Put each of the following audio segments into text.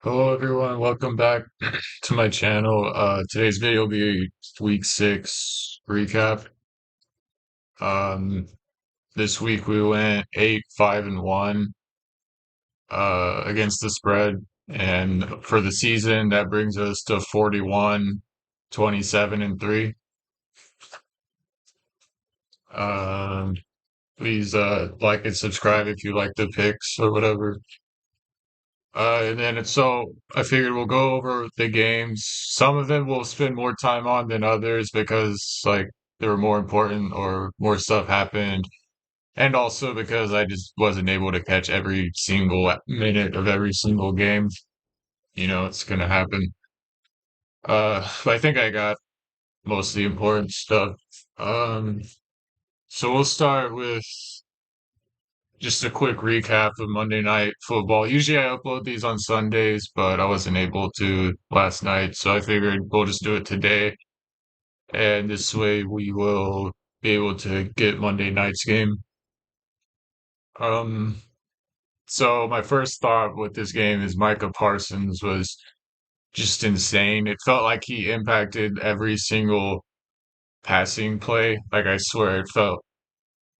Hello everyone, welcome back to my channel. Today's video will be week 6 recap. Um, this week we went 8-5-1 against the spread, and for the season that brings us to 41-27-3. Um, please like and subscribe if you like the picks or whatever. And then so I figured we'll go over the games. Some of them we'll spend more time on than others because like they were more important or more stuff happened. And also because I just wasn't able to catch every single minute of every single game. It's gonna happen. But I think I got most of the important stuff. Um, so we'll start with just a quick recap of Monday Night Football. Usually I upload these on Sundays, but I wasn't able to last night, so I figured we'll just do it today. And this way we will be able to get Monday night's game. Um, so my first thought with this game is Micah Parsons was just insane. It felt like he impacted every single passing play. Like I swear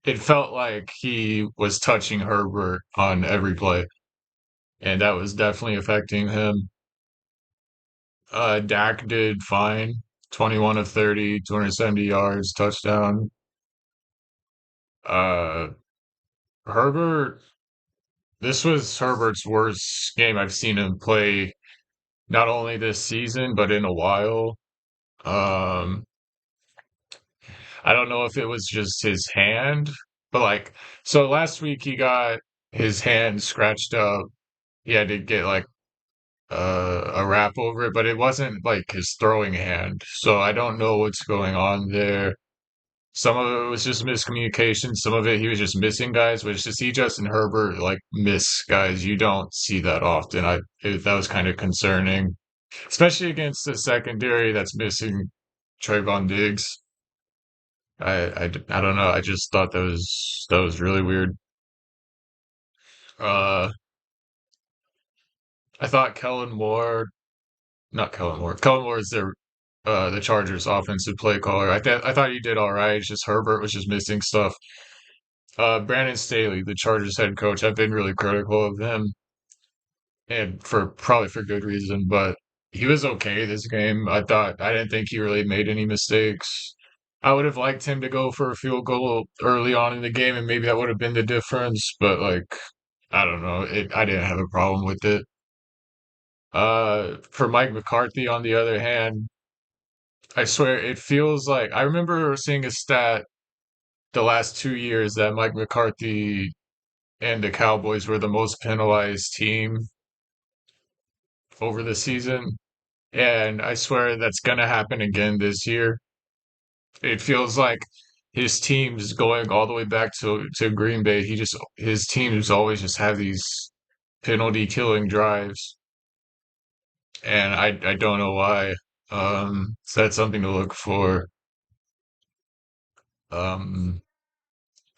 it felt like he was touching Herbert on every play. And that was definitely affecting him. Dak did fine. 21 of 30, 270 yards, touchdown. Uh, Herbert, this was Herbert's worst game I've seen him play, not only this season, but in a while. Um, I don't know if it was just his hand, but so last week he got his hand scratched up. He had to get a wrap over it, but it wasn't like his throwing hand. So I don't know what's going on there. Some of it was just miscommunication. Some of it he was just missing guys, which to see Justin Herbert like miss guys, you don't see that often. That was kind of concerning, especially against the secondary that's missing Trayvon Diggs. I don't know. I just thought that was really weird. Uh, I thought not Kellen Moore. Kellen Moore is the Chargers offensive play caller. I thought he did all right. It's just Herbert was just missing stuff. Brandon Staley, the Chargers head coach, I've been really critical of him, and for probably for good reason, but he was okay this game. I didn't think he really made any mistakes. I would have liked him to go for a field goal early on in the game, and maybe that would have been the difference, but I don't know. I didn't have a problem with it. For Mike McCarthy, on the other hand, I swear it feels like I remember seeing a stat the last 2 years that Mike McCarthy and the Cowboys were the most penalized team over the season. And I swear that's gonna happen again this year. It feels like his team's going all the way back to Green Bay. His teams always just have these penalty killing drives. And I don't know why. So that's something to look for. Um,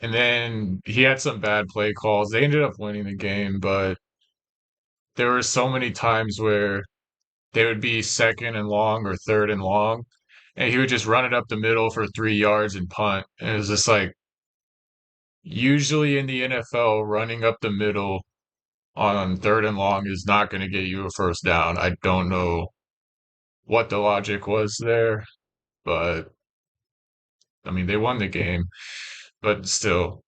and then he had some bad play calls. They ended up winning the game, but there were so many times where they would be second and long or third and long, and he would just run it up the middle for 3 yards and punt. And it was just like usually in the NFL, running up the middle on third and long is not going to get you a first down. I don't know what the logic was there, but I mean they won the game. But still,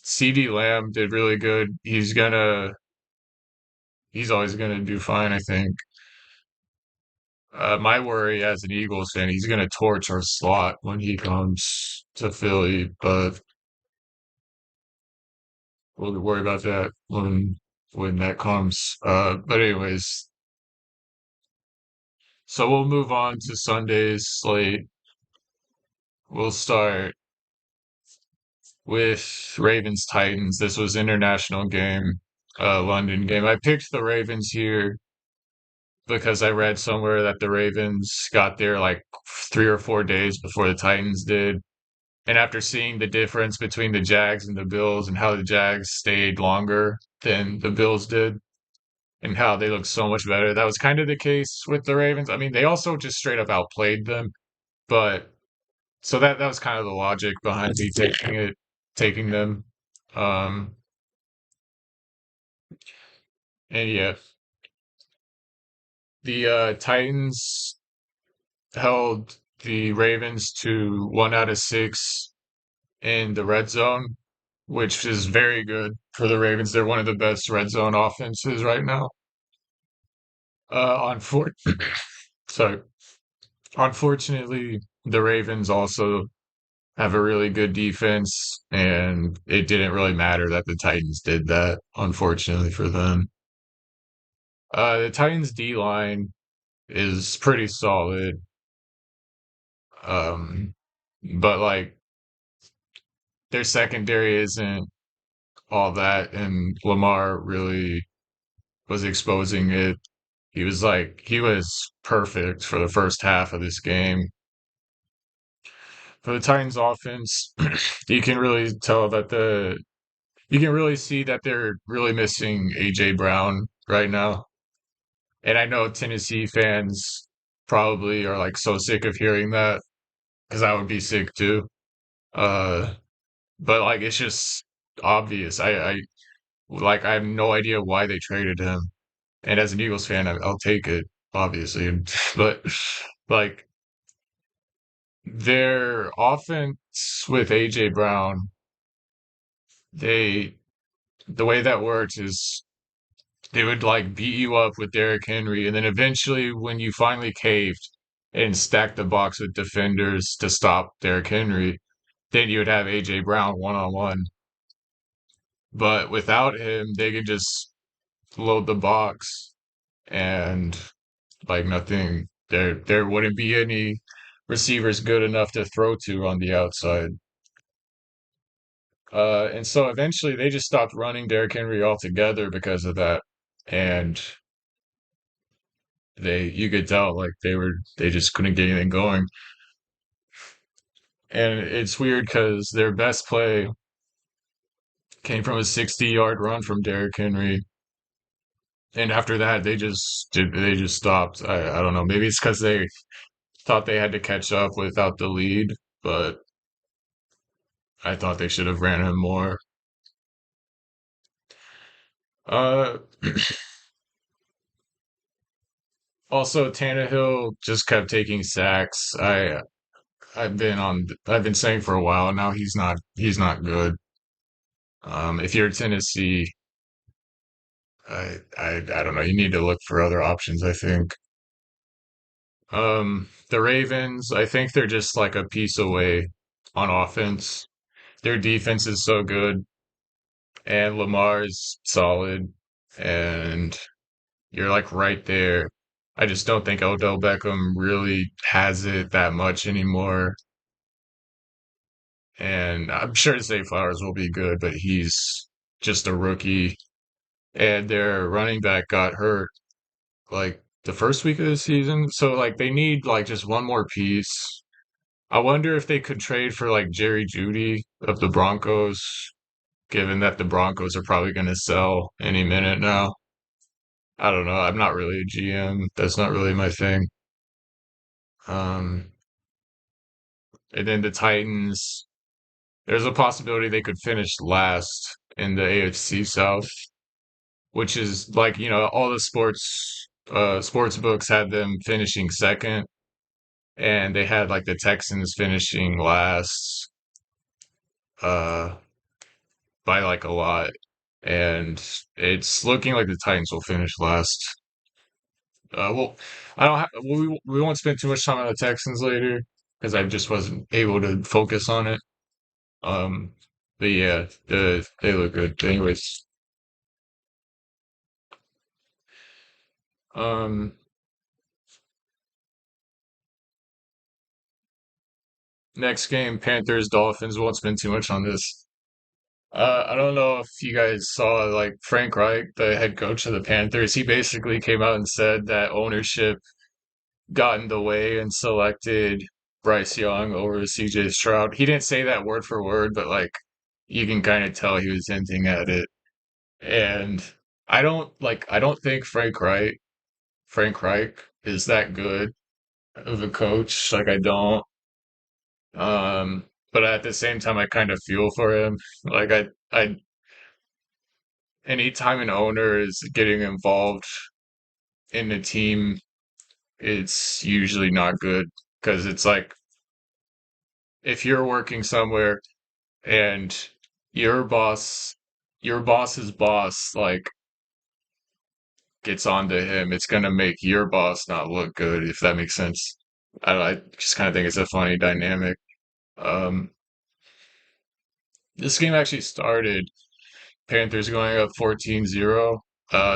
CD Lamb did really good. He's always gonna do fine, I think. My worry as an Eagles fan, he's gonna torch our slot when he comes to Philly, but we'll worry about that when that comes. But anyways, so we'll move on to Sunday's slate. We'll start with Ravens Titans. This was international game, London game. I picked the Ravens here because I read somewhere that the Ravens got there like 3 or 4 days before the Titans did. And after seeing the difference between the Jags and the Bills and how the Jags stayed longer than the Bills did, and how they look so much better. That was kind of the case with the Ravens. I mean, they also just straight up outplayed them, but so that was kind of the logic behind me taking them. Um, and yeah, the Titans held the Ravens to 1 out of 6 in the red zone, which is very good for the Ravens. They're one of the best red zone offenses right now. On four, sorry. Unfortunately, the Ravens also have a really good defense, and it didn't really matter that the Titans did that, unfortunately for them. The Titans D line is pretty solid, um, but like their secondary isn't all that, and Lamar really was exposing it. He was perfect for the first half of this game. For the Titans offense, you can really tell that you can really see that they're really missing AJ Brown right now. And I know Tennessee fans probably are like so sick of hearing that because I would be sick too. Uh, but like it's just obvious. I have no idea why they traded him. And as an Eagles fan, I'll take it, obviously. But like their offense with AJ Brown, they the way that works is they would like beat you up with Derrick Henry, and then eventually, when you finally caved and stacked the box with defenders to stop Derrick Henry, then you would have AJ Brown 1-on-1. But without him, they could just load the box and like nothing. There wouldn't be any receivers good enough to throw to on the outside. And so eventually they just stopped running Derrick Henry altogether because of that. And you could tell like they just couldn't get anything going. And it's weird because their best play came from a 60-yard run from Derrick Henry. And after that, they just stopped. I don't know. Maybe it's because they thought they had to catch up without the lead, but I thought they should have ran him more. Uh, Also Tannehill just kept taking sacks. I've been saying for a while now he's not good. If you're Tennessee, I don't know. You need to look for other options, I think. The Ravens, I think they're just like a piece away on offense. Their defense is so good, and Lamar's solid, and you're like right there. I just don't think Odell Beckham really has it that much anymore. And I'm sure Zay Flowers will be good, but he's just a rookie. And their running back got hurt like the first week of the season. So like they need like just one more piece. I wonder if they could trade for like Jerry Judy of the Broncos, given that the Broncos are probably going to sell any minute now. I don't know. I'm not really a GM. That's not really my thing. Um, and then the Titans, there's a possibility they could finish last in the AFC South, which is like, all the sports books had them finishing second, and they had like the Texans finishing last uh by like a lot. And it's looking like the Titans will finish last. Well, I don't we won't spend too much time on the Texans later because I just wasn't able to focus on it. Um, but yeah, they look good. Anyways, um, next game, Panthers, Dolphins. Won't spend too much on this. I don't know if you guys saw like Frank Reich, the head coach of the Panthers. He basically came out and said that ownership got in the way and selected Bryce Young over CJ Stroud. He didn't say that word for word, but like you can kind of tell he was hinting at it. And I don't think Frank Reich is that good of a coach. Like I don't. But at the same time I kind of feel for him. Like I anytime an owner is getting involved in the team, it's usually not good because it's like if you're working somewhere and your boss, your boss's boss, like gets onto him, it's gonna make your boss not look good, if that makes sense. I just kind of think it's a funny dynamic. Um, this game actually started Panthers going up 14-0.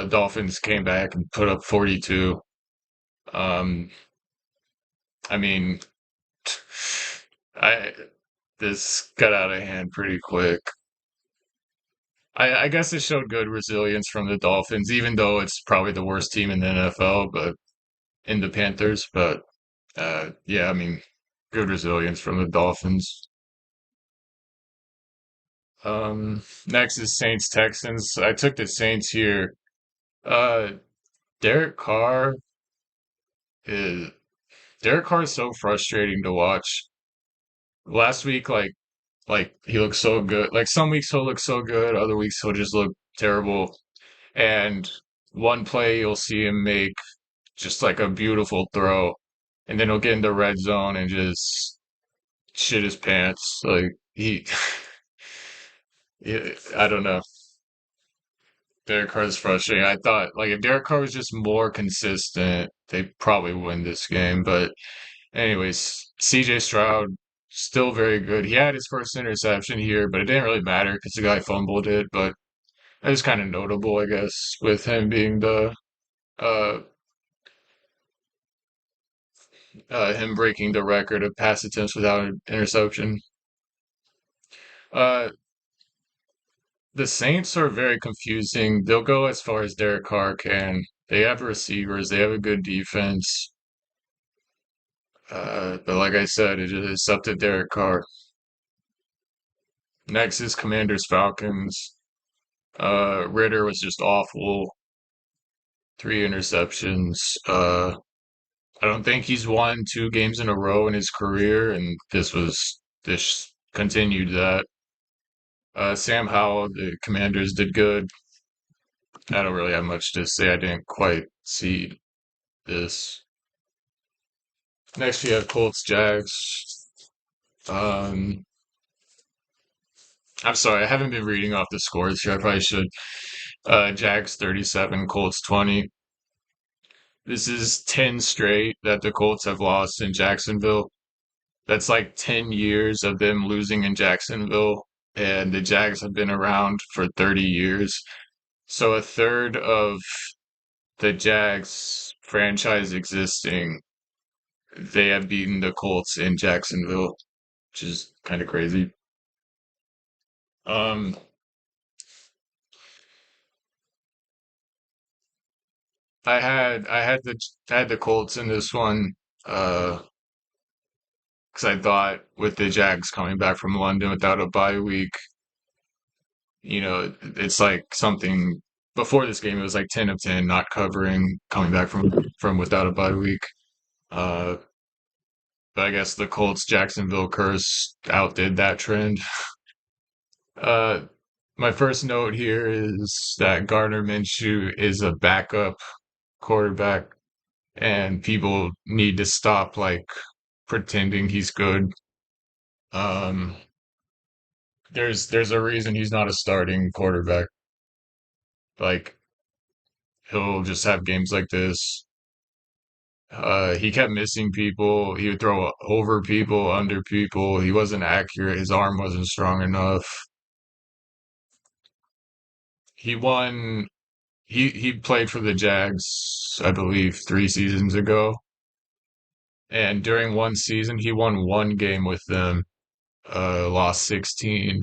Dolphins came back and put up 42. Um, I mean, I this got out of hand pretty quick. I guess it showed good resilience from the Dolphins, even though it's probably the worst team in the NFL, but in the Panthers. But yeah, I mean, good resilience from the Dolphins. Next is Saints Texans. I took the Saints here. Uh, Derek Carr is Derek Carr is so frustrating to watch. Last week, like he looks so good. Like some weeks he'll look so good, other weeks he'll just look terrible. And one play you'll see him make just like a beautiful throw, and then he'll get in the red zone and just shit his pants. Like he, I don't know. Derek Carr is frustrating. I thought like if Derek Carr was just more consistent, they probably win this game. But anyways, CJ Stroud still very good. He had his first interception here, but it didn't really matter because the guy fumbled it. But it was kind of notable, I guess, with him being the uh him breaking the record of pass attempts without an interception. Uh, the Saints are very confusing. They'll go as far as Derek Carr can. They have receivers. They have a good defense. But like I said, it's up to Derek Carr. Next is Commanders Falcons. Ritter was just awful. Three interceptions. I don't think he's won two games in a row in his career, and this continued that. Sam Howell, the Commanders did good. I don't really have much to say. I didn't quite see this. Next, we have Colts Jags. Um, I'm sorry, I haven't been reading off the scores here. I probably should. Jags 37, Colts 20. This is 10 straight that the Colts have lost in Jacksonville. That's like 10 years of them losing in Jacksonville, and the Jags have been around for 30 years. So a third of the Jags franchise existing, they have beaten the Colts in Jacksonville, which is kind of crazy. Um, I had the Colts in this one, uh, because I thought with the Jags coming back from London without a bye week, it's like something before this game it was like 10 of 10 not covering coming back from without a bye week. Uh, but I guess the Colts Jacksonville curse outdid that trend. Uh, my first note here is that Gardner Minshew is a backup quarterback, and people need to stop like pretending he's good. Um, there's a reason he's not a starting quarterback. Like he'll just have games like this. He kept missing people. He would throw over people, under people. He wasn't accurate. His arm wasn't strong enough. He won. He played for the Jags, I believe, 3 seasons ago. And during one season, he won one game with them, lost 16.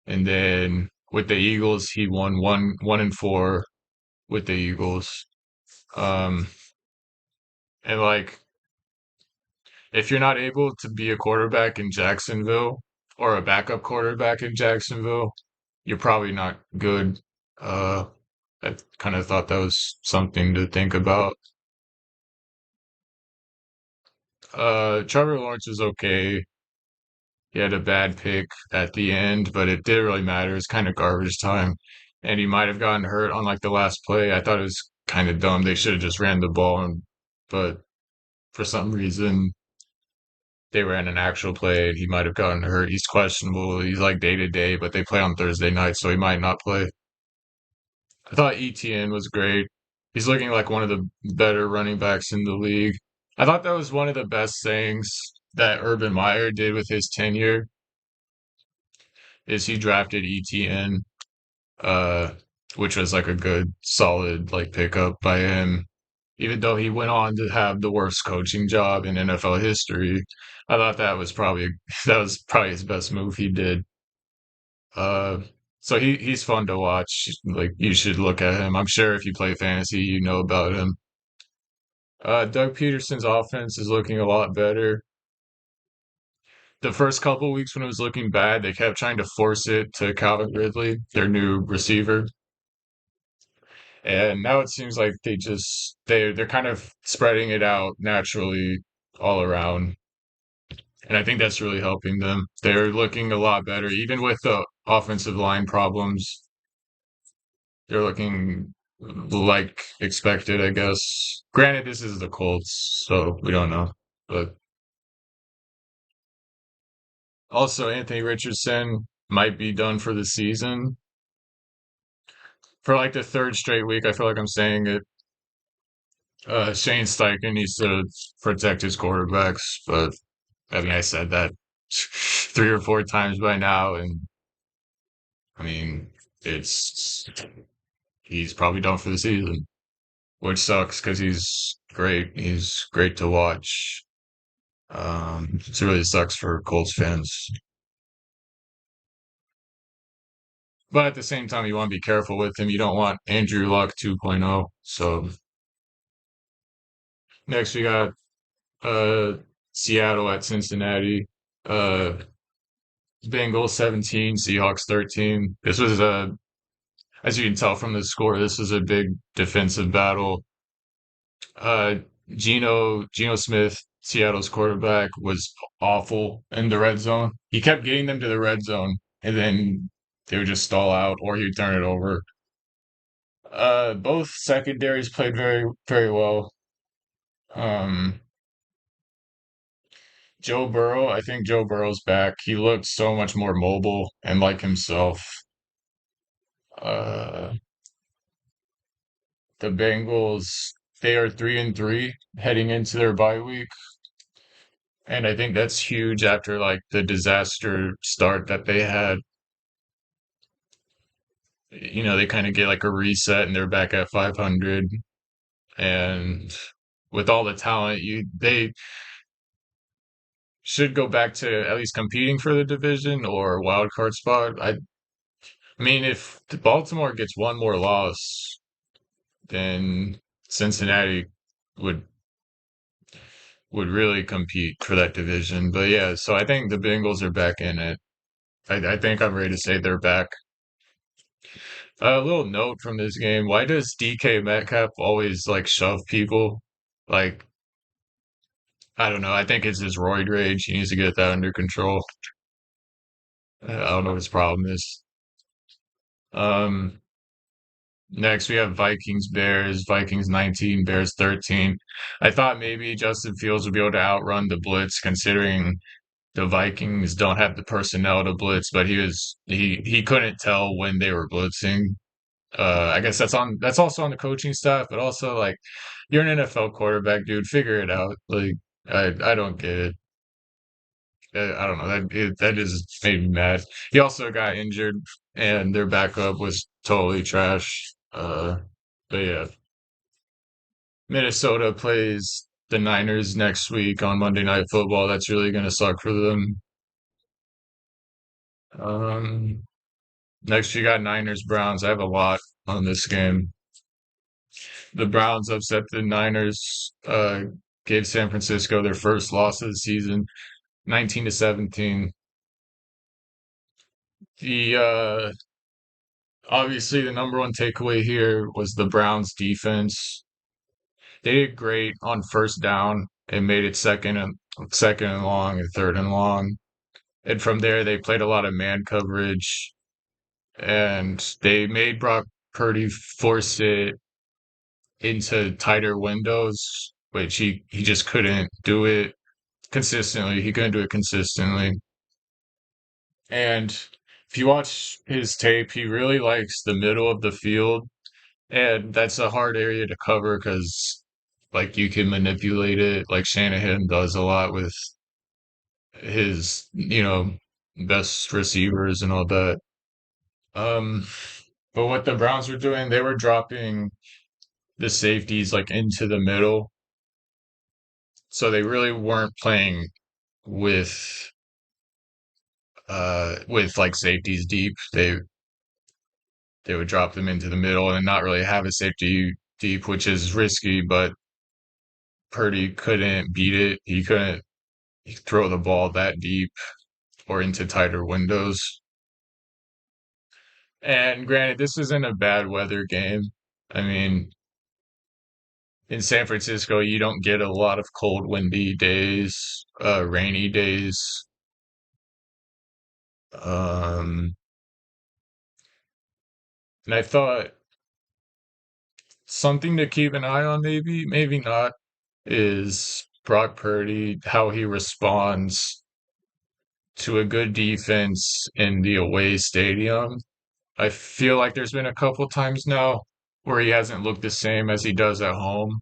And then with the Eagles, he won 1-4 with the Eagles. Um, and like, if you're not able to be a quarterback in Jacksonville or a backup quarterback in Jacksonville, you're probably not good. Uh, kind of thought that was something to think about. Trevor Lawrence is okay. He had a bad pick at the end, but it didn't really matter. It's kind of garbage time. And he might have gotten hurt on like the last play. I thought it was kind of dumb. They should have just ran the ball, but for some reason they ran an actual play and he might have gotten hurt. He's questionable. He's like day to day, but they play on Thursday night, so he might not play. I thought ETN was great. He's looking like one of the better running backs in the league. I thought that was one of the best things that Urban Meyer did with his tenure is he drafted ETN, uh, which was like a good, solid like pickup by him. Even though he went on to have the worst coaching job in NFL history, I thought that was probably his best move he did. Uh, so he's fun to watch. Like you should look at him. I'm sure if you play fantasy, you know about him. Doug Peterson's offense is looking a lot better. The first couple weeks when it was looking bad, they kept trying to force it to Calvin Ridley, their new receiver. And now it seems like they're kind of spreading it out naturally all around. And I think that's really helping them. They're looking a lot better, even with the offensive line problems. They're looking like expected, I guess. Granted, this is the Colts, so we don't know. But also, Anthony Richardson might be done for the season. For like the third straight week, I feel like I'm saying it. Shane Steichen needs to protect his quarterbacks, but I mean, I said that 3 or 4 times by now, and I mean, it's he's probably done for the season, which sucks because he's great. He's great to watch. It really sucks for Colts fans, but at the same time, you want to be careful with him. You don't want Andrew Luck 2.0. So next we got uh Seattle at Cincinnati. Uh, Bengals 17, Seahawks 13. This was as you can tell from the score, this was a big defensive battle. Uh, Geno Smith, Seattle's quarterback, was awful in the red zone. He kept getting them to the red zone, and then they would just stall out, or he'd turn it over. Both secondaries played very, very well. Um, Joe Burrow, I think Joe Burrow's back. He looked so much more mobile and like himself. Uh, the Bengals, they are 3-3 heading into their bye week. And I think that's huge after like the disaster start that they had. They kind of get like a reset and they're back at 500. And with all the talent, they should go back to at least competing for the division or wild card spot. I mean, if Baltimore gets one more loss, then Cincinnati would would really compete for that division. But yeah, so I think the Bengals are back in it. I think I'm ready to say they're back. A little note from this game: why does DK Metcalf always like shove people? Like I don't know. I think it's his roid rage. He needs to get that under control. I don't know what his problem is. Um, Next we have Vikings Bears. Vikings 19, Bears 13. I thought maybe Justin Fields would be able to outrun the blitz, considering the Vikings don't have the personnel to blitz, but he couldn't tell when they were blitzing. I guess that's also on the coaching staff, but also like you're an NFL quarterback, dude. Figure it out. Like I don't get it. I don't know. That just made me mad. He also got injured, and their backup was totally trash. But yeah, Minnesota plays the Niners next week on Monday Night Football. That's really gonna suck for them. Um, Next you got Niners Browns. I have a lot on this game. The Browns upset the Niners, gave San Francisco their first loss of the season, 19-17. The Obviously, the number one takeaway here was the Browns defense. They did great on first down and made it second and long and third and long. And from there, they played a lot of man coverage and they made Brock Purdy force it into tighter windows, which he just couldn't do it consistently. He couldn't do it consistently. And if you watch his tape, he really likes the middle of the field. And that's a hard area to cover because, like, you can manipulate it, like Shanahan does a lot with his, best receivers and all that. Um, but what the Browns were doing, they were dropping the safeties like into the middle, so they really weren't playing with with like safeties deep. They would drop them into the middle and not really have a safety deep, which is risky, but Purdy couldn't beat it. He couldn't throw the ball that deep or into tighter windows. And granted, this isn't a bad weather game. I mean, in San Francisco, you don't get a lot of cold, windy days, rainy days. Um, and I thought something to keep an eye on, maybe not, is Brock Purdy, how he responds to a good defense in the away stadium. I feel like there's been a couple times now where he hasn't looked the same as he does at home.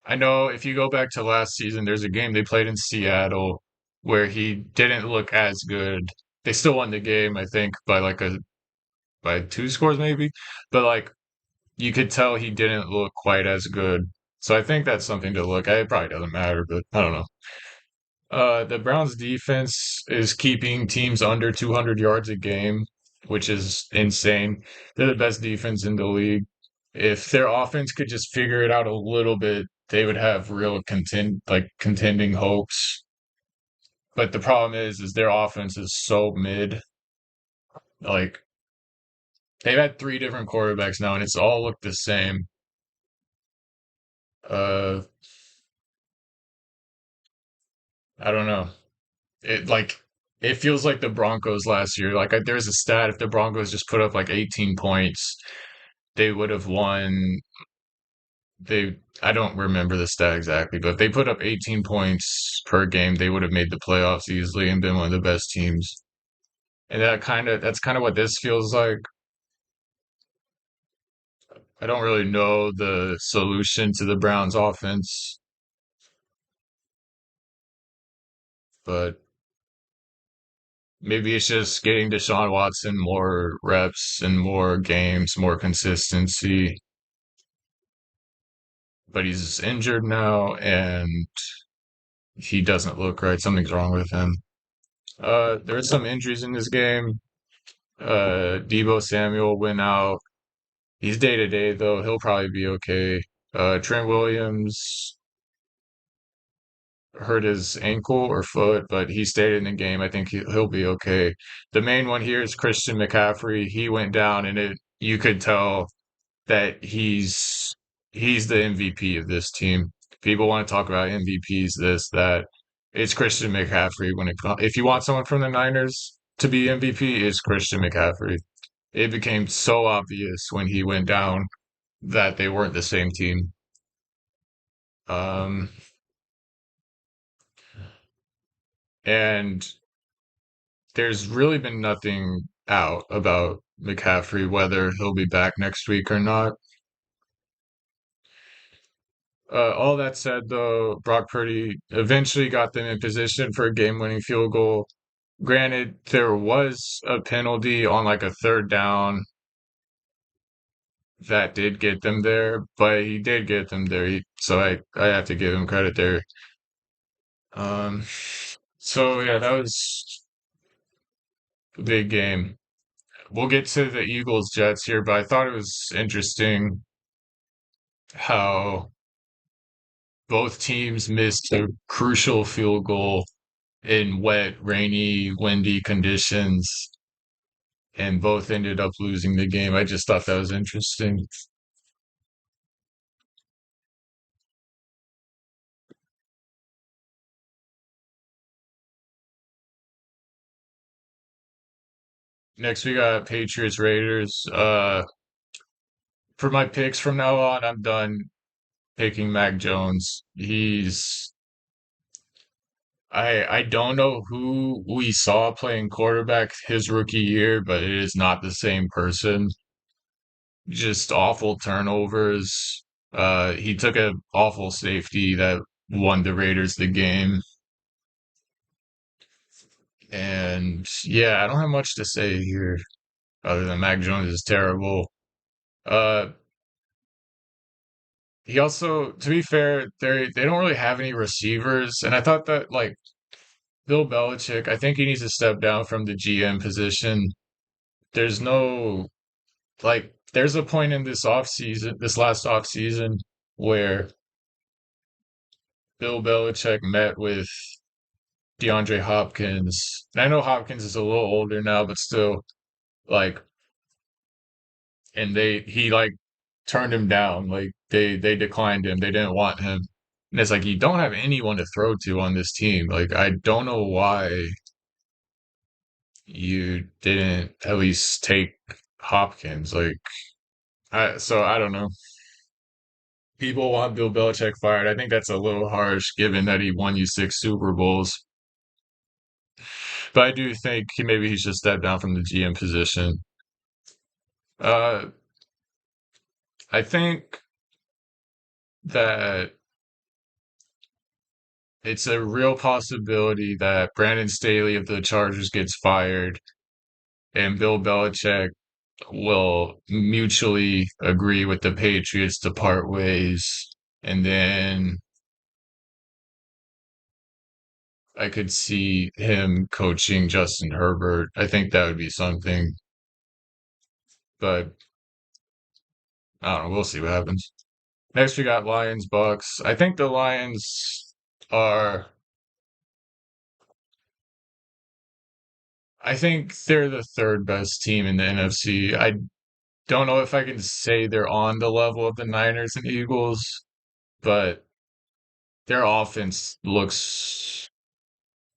I know if you go back to last season, there's a game they played in Seattle where he didn't look as good. They still won the game, I think, by two scores maybe, but like you could tell he didn't look quite as good. So I think that's something to look at. It probably doesn't matter, but I don't know. The Browns defense is keeping teams under 200 yards a game, which is insane. They're the best defense in the league. If their offense could just figure it out a little bit, they would have real contending hopes. But the problem is their offense is so mid. Like they've had three different quarterbacks now, and it's all looked the same. Uh, I don't know. It like it feels like the Broncos last year. There's a stat if the Broncos just put up like 18 points, they would have won. They I don't remember the stat exactly, but if they put up 18 points per game, they would have made the playoffs easily and been one of the best teams. And that's kind of what this feels like. I don't really know the solution to the Browns offense, but maybe it's just getting Deshaun Watson more reps and more games, more consistency. But he's injured now and he doesn't look right. Something's wrong with him. There's some injuries in this game. Debo Samuel went out. He's day to day though. He'll probably be okay. Trent Williams hurt his ankle or foot, but he stayed in the game. I think he'll be okay. The main one here is Christian McCaffrey. He went down, and it you could tell that he's the MVP of this team. People want to talk about MVPs, this, that. It's Christian McCaffrey when it comes. If you want someone from the Niners to be MVP, it's Christian McCaffrey. It became so obvious when he went down that they weren't the same team. Um, and there's really been nothing out about McCaffrey, whether he'll be back next week or not. All that said, though, Brock Purdy eventually got them in position for a game-winning field goal. Granted, there was a penalty on like a third down that did get them there, but he did get them there. So I have to give him credit there. Um, so yeah, that was a big game. We'll get to the Eagles Jets here, but I thought it was interesting how both teams missed a crucial field goal in wet, rainy, windy conditions. and both ended up losing the game. I just thought that was interesting. Next, we got Patriots Raiders. For my picks from now on, I'm done picking Mac Jones. I don't know who we saw playing quarterback his rookie year, but it is not the same person. Just awful turnovers. He took a awful safety that won the Raiders the game. And yeah, I don't have much to say here other than Mac Jones is terrible. Uh, he also, to be fair, they don't really have any receivers, and I thought that like Bill Belichick, I think he needs to step down from the GM position. There's no like there's a point in this off season, this last off season, where Bill Belichick met with DeAndre Hopkins. And I know Hopkins is a little older now, but still, like, and he like turned him down. Like they declined him. They didn't want him. And it's like you don't have anyone to throw to on this team. Like I don't know why you didn't at least take Hopkins. So I don't know. People want Bill Belichick fired. I think that's a little harsh given that he won you 6 Super Bowls. But I do think maybe he should step down from the GM position. Uh, I think that it's a real possibility that Brandon Staley of the Chargers gets fired and Bill Belichick will mutually agree with the Patriots to part ways. And then I could see him coaching Justin Herbert. I think that would be something, but I don't know. We'll see what happens. Next, we got Lions Bucks. I think the Lions are, I think they're the third best team in the NFC. I don't know if I can say they're on the level of the Niners and Eagles, but their offense looks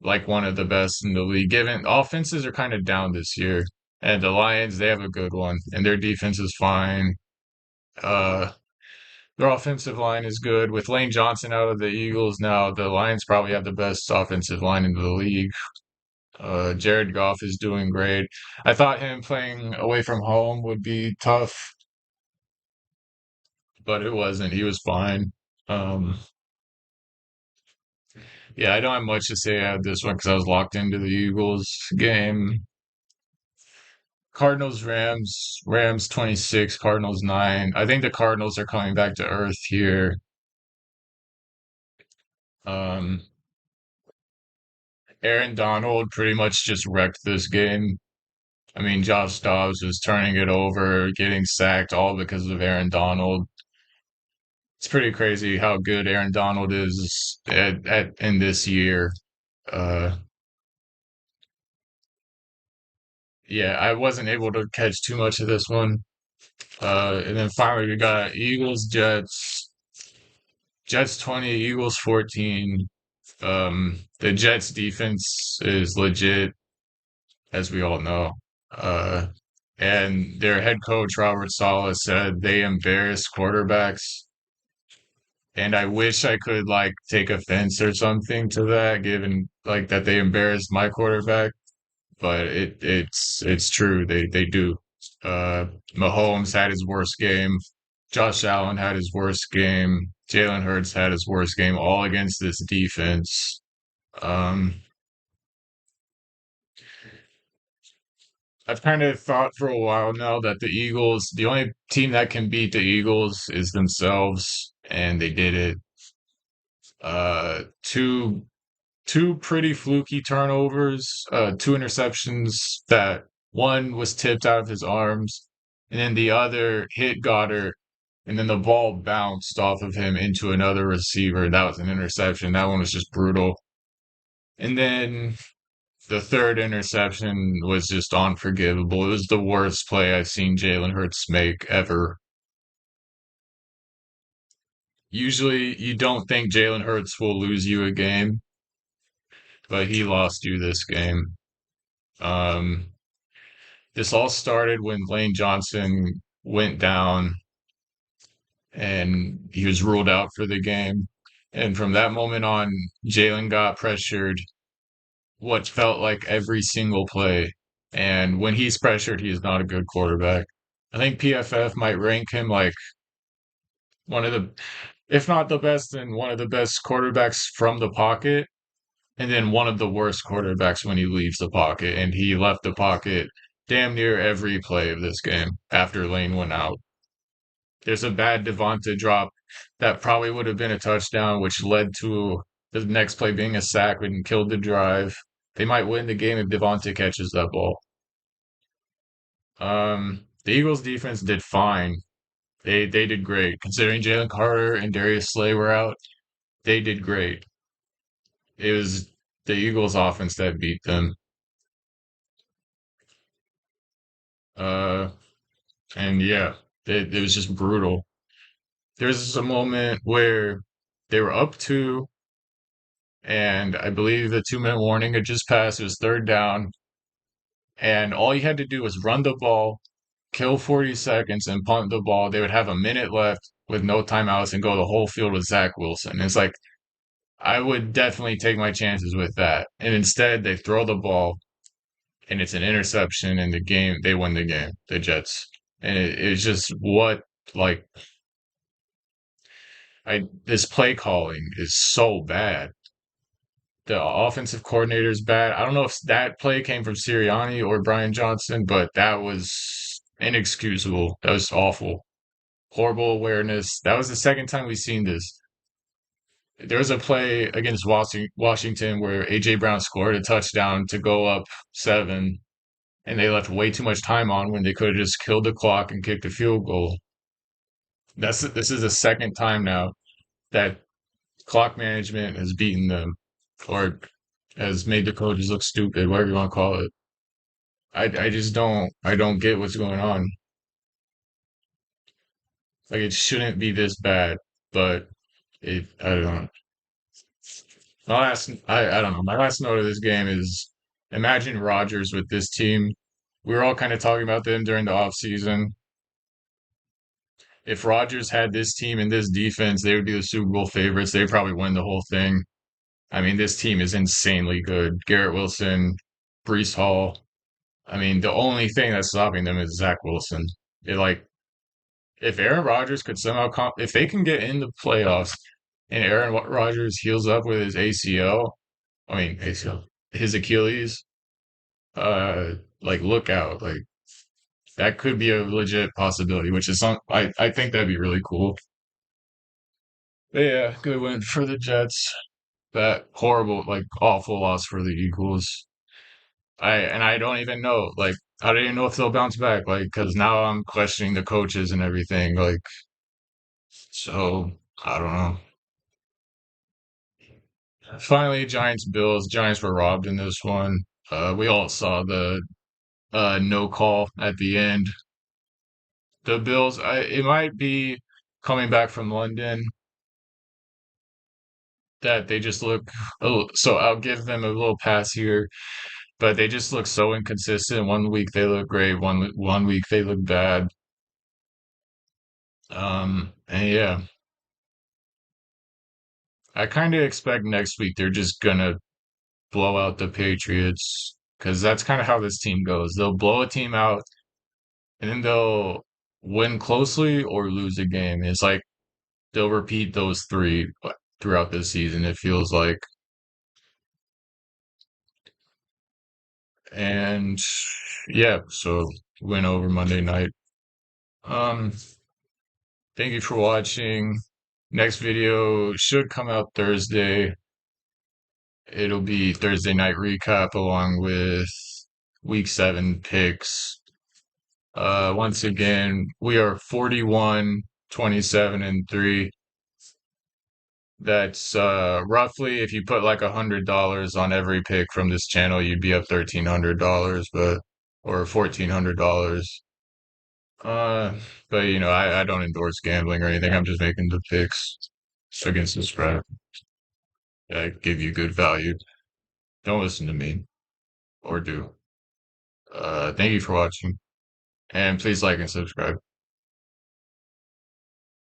like one of the best in the league. Given offenses are kind of down this year, and the Lions, they have a good one, and their defense is fine. Uh, their offensive line is good. With Lane Johnson out of the Eagles now, the Lions probably have the best offensive line in the league. Jared Goff is doing great. I thought him playing away from home would be tough, but it wasn't. He was fine. Um, yeah, I don't have much to say about this one because I was locked into the Eagles game. Cardinals, Rams, Rams 26, Cardinals 9. I think the Cardinals are coming back to earth here. Um, Aaron Donald pretty much just wrecked this game. I mean, Josh Dobbs was turning it over, getting sacked, all because of Aaron Donald. It's pretty crazy how good Aaron Donald is in this year. Uh, yeah, I wasn't able to catch too much of this one. And then finally we got Eagles, Jets. Jets 20, Eagles 14. The Jets defense is legit, as we all know. Uh, and their head coach, Robert Saleh, said they embarrass quarterbacks. And I wish I could like take offense or something to that, given like that they embarrassed my quarterback. But it's true. They do. Mahomes had his worst game. Josh Allen had his worst game. Jalen Hurts had his worst game, all against this defense. Um, I've kind of thought for a while now that the only team that can beat the Eagles is themselves, and they did it. Uh, two two pretty fluky turnovers, 2 interceptions that one was tipped out of his arms, and then the other hit Goddard, and then the ball bounced off of him into another receiver. That was an interception. That one was just brutal. And then The third interception was just unforgivable. It was the worst play I've seen Jalen Hurts make ever. Usually, you don't think Jalen Hurts will lose you a game, but he lost you this game. Um, this all started when Lane Johnson went down and he was ruled out for the game. And from that moment on, Jalen got pressured what felt like every single play. And when he's pressured, he is not a good quarterback. I think PFF might rank him like one of the, if not the best, then one of the best quarterbacks from the pocket, and then one of the worst quarterbacks when he leaves the pocket. And he left the pocket damn near every play of this game after Lane went out. There's a bad Devonta drop that probably would have been a touchdown, which led to the next play being a sack and killed the drive. They might win the game if Devonta catches that ball. The Eagles defense did fine. They did great. Considering Jalen Carter and Darius Slay were out, they did great. It was the Eagles offense that beat them. Uh, and yeah, it was just brutal. There's a moment where they were up two, and I believe the 2 minute warning had just passed. It was third down, and all you had to do was run the ball, kill 40 seconds, and punt the ball. They would have a minute left with no timeouts and go the whole field with Zach Wilson. It's like I would definitely take my chances with that. And instead, they throw the ball, and it's an interception, and they win the game, the Jets. And it's just what like I this play calling is so bad. The offensive coordinator is bad. I don't know if that play came from Sirianni or Brian Johnson, but that was inexcusable. That was awful. Horrible awareness. That was the second time we've seen this. There was a play against Washington where AJ Brown scored a touchdown to go up seven, and they left way too much time on when they could have just killed the clock and kicked a field goal. This is the second time now that clock management has beaten them or has made the coaches look stupid, whatever you want to call it. I just don't get what's going on. Like it shouldn't be this bad, but I don't know. I don't know. My last note of this game is imagine Rodgers with this team. We were all kind of talking about them during the offseason. If Rodgers had this team and this defense, they would be the Super Bowl favorites. They'd probably win the whole thing. I mean, this team is insanely good. Garrett Wilson, Brees Hall. I mean, the only thing that's stopping them is Zach Wilson. It like if Aaron Rodgers could somehow if they can get in the playoffs and Aaron Rodgers heals up with his ACL, I mean ACL, his Achilles, like look out, like that could be a legit possibility, which is I think that'd be really cool. But yeah, good win for the Jets. That horrible, like awful loss for the Eagles. I don't even know, like I don't even know if they'll bounce back, like because now I'm questioning the coaches and everything, like so I don't know. Finally, Giants Bills. Giants were robbed in this one. We all saw the no call at the end. The Bills, it might be coming back from London that they just look. Oh, so I'll give them a little pass here, but they just look so inconsistent. One week they look great, one week they look bad. And yeah, I kind of expect next week they're just gonna blow out the Patriots because that's kind of how this team goes. They'll blow a team out and then they'll win closely or lose a game. It's like they'll repeat those three throughout the season, it feels like. And yeah, so win over Monday night. Um, thank you for watching. Next video should come out Thursday. It'll be Thursday night recap along with week 7 picks. Once again, we are 41, 27, and 3. That's roughly if you put like $100 on every pick from this channel, you'd be up $1,300, but or $1,400. Uh, but I don't endorse gambling or anything. I'm just making the picks against the spread. I give you good value. Don't listen to me or do. Thank you for watching, and please like and subscribe.